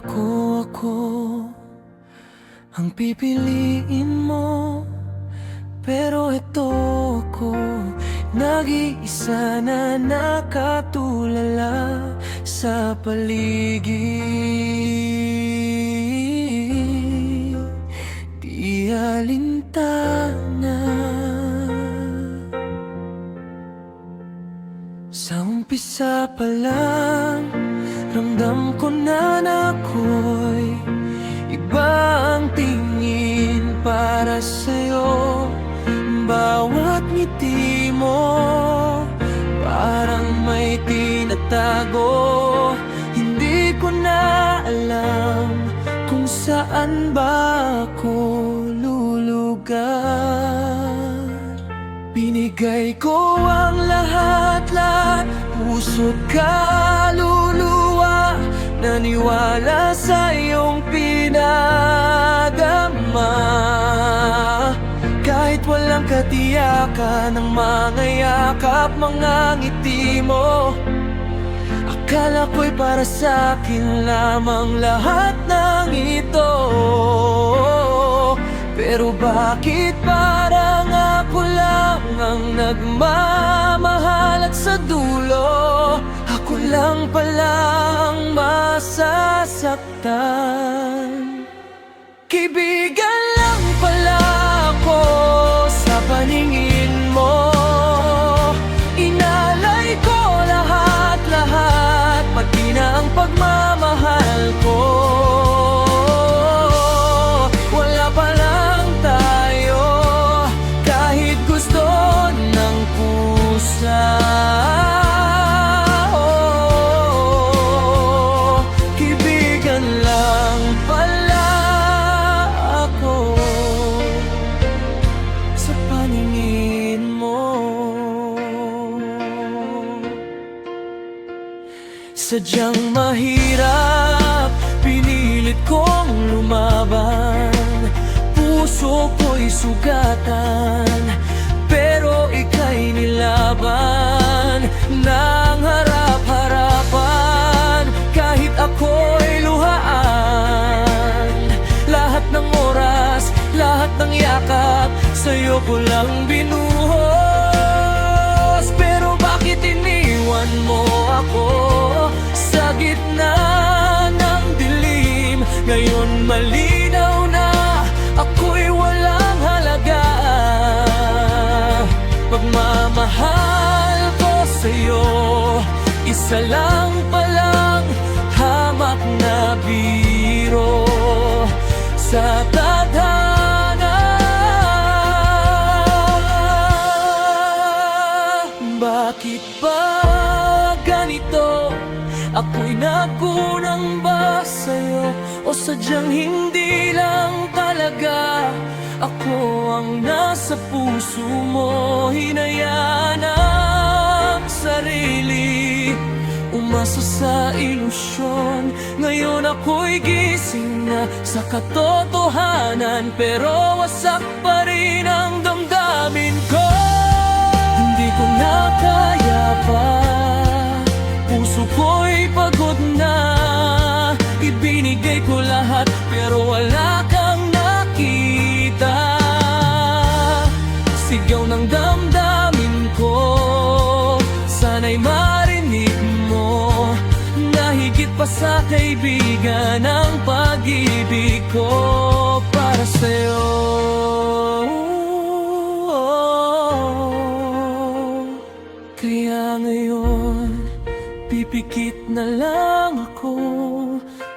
ko ako ang pipiliin mo, pero ito ako, nag-iisa na nakatulala sa paligid. Di alintana. Sa umpisa pa lang, ramdam ko na ako'y iba ang tingin para sa'yo. Bawat ngiti mo parang may tinatago. Hindi ko na alam kung saan ba ako lulugar. Binigay ko ang lahat-lahat, puso't kaluluwa. Naniwala sa iyong pinagama. Kahit walang katiyakan ng mga yakap, mga ngiti mo, akala ko'y para sa'kin lamang lahat ng ito. Pero bakit parang ako lang ang nagmamahal at sa dulo ako lang palang masasaktan? Kaibigan lang pala ako sa paningin mo. Inalay ko lahat-lahat, pati na ang pagmamahal ko. Wala pa lang tayo, kahit gusto ng pusa. Kaibigan lang pala ako sa paningin mo. Sadyang mahirap, pinilit kong lumaban. Puso ko'y sugatan, pero ika'y nilaban ng harap-harapan. Kahit ako'y luhaan, lahat ng oras, lahat ng yakap, sa'yo ko lang binuhos. Pero bakit iniwan mo ako sa gitna ng dilim? Ngayon malinaw na ako'y walang halaga. Pagmamahal ko sa'yo, isa lang palang hamak na biro sa tadhana. Bakit ba ganito? Ako'y nagkunang ba sa'yo? O sadyang hindi lang talaga ako ang nasa puso mo? Hinayaan ang sarili, umasa sa ilusyon. Ngayon ako'y gising na sa katotohanan, pero wasak pa rin ang damdamin ko. Hindi ko na kaya pa, puso ko'y pagod na. Ibinigay ko lahat, pero wala kang nakita. Sigaw ng damdamin ko, sana'y marinig mo, na higit pa sa kaibigan ang pag-ibig ko para sa'yo. Kaya ngayon, pipikit na lang ako,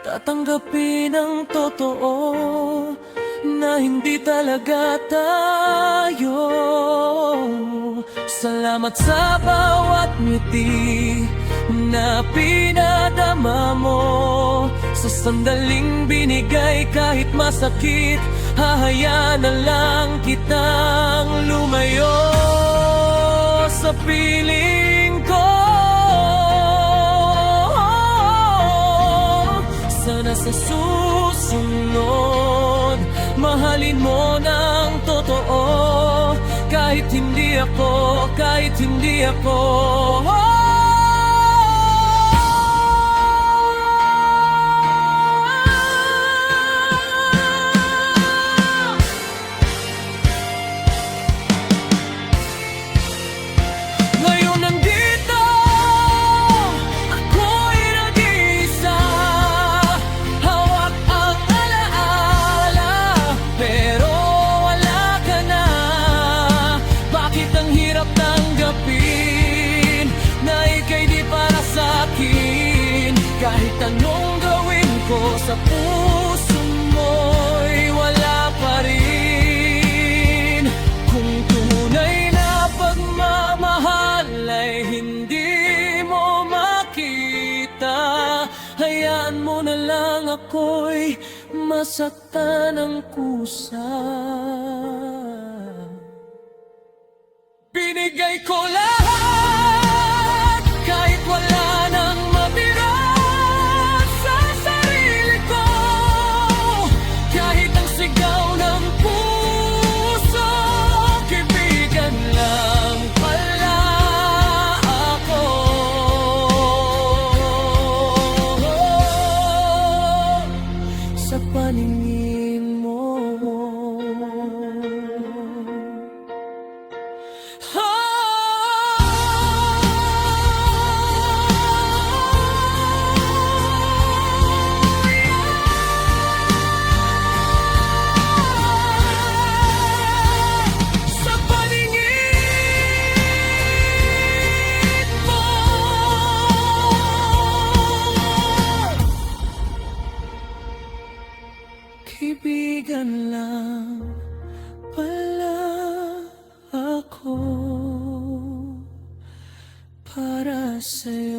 tatanggapin ang totoo na hindi talaga tayo. Salamat sa bawat ngiti na pinadama mo, sa sandaling binigay kahit masakit. Hahayaan na lang kitang lumayo sa piling ko. Sana sa susunod, mahalin mo ng totoo. Kahit hindi ako, kahit hindi ako. sa puso mo'y wala pa rin. Kung tunay na pagmamahal ay hindi mo makita, hayaan mo na lang ako'y masaktan ng kusa. Binigay ko lahat kahit wala nang matira sa sarili ko, kahit ang sigaw ng puso, kaibigan lang pala ako. Sa paningin mo, kaibigan lang pala ako para sa'yo.